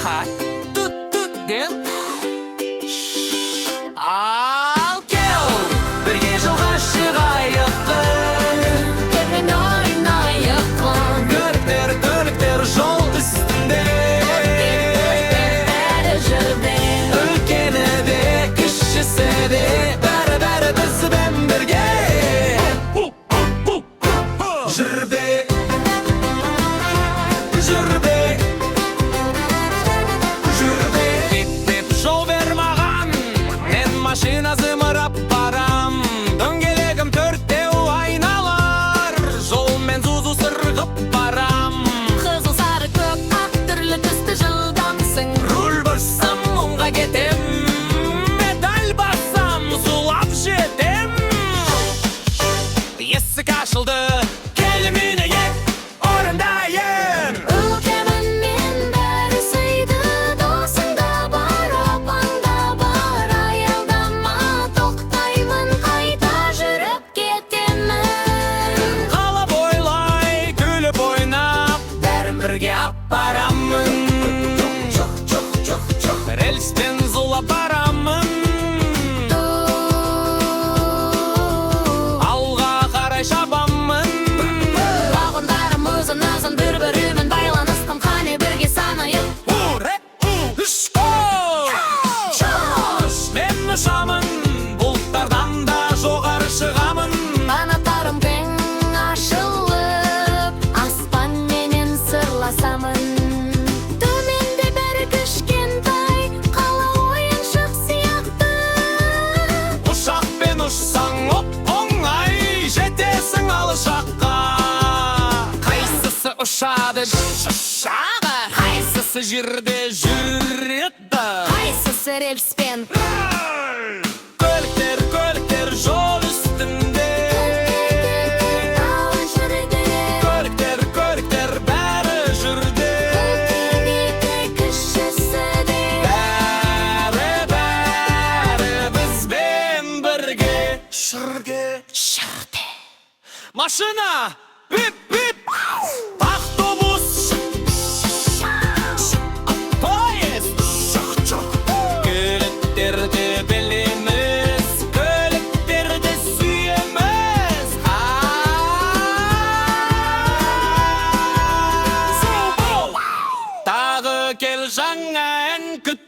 Hot tuttukken Al gel Birge жылға шығайықпын Бірмен ойнайықпын Көліктер жол үстінде бәрі жүрді Үлкені де кішісі де бәрі бізбен бірге Жүрбе Биттеп жол бер маған Мен машина зымырап барам Дөңгелегім төрттеу айналар Жолмен зузу сырғып барам Қызыл сары көк ақ түрлі түсті жылдамсың Руль бұрсам оңға кетем Медаль бассам зулап жетем Есік ашылды Кел минейік орындайын Үлкемін мен бәрі сыйды Досыңда бар, апаңда бар Аялдама тоқтаймын Қайта жүріп кетемін Қала бойлай күліп ойнап Бәрін бірге апарамын Рельспен зулап барамын Алға қарай шабамын Бағындарым ұзын бір-бірімен байланыстым Қане бірге санайық Мен ұшамын Бұлттардан да жоғары шығамын Қанаттарым кең ашылып Аспан менен сырласамын Төменде бәрі кішкентай Қала ойыншық сияқты Ұшақпен ұшсаң оп-оңай Жетесің алыс жаққа Қайсысы ұшады ұшағы Қайсысы жерде жүреді Қайсысы рельспен Көліктер жол үстінде Ауын жүреді Көліктер бәрі жүрді Үлкені кішісі де Бәрі бізбен бірге жүрге Машина бип-бип Автобус Поезд Көліктерді білеміз Көліктерді сүйеміз Тағы кел жаңа ән күт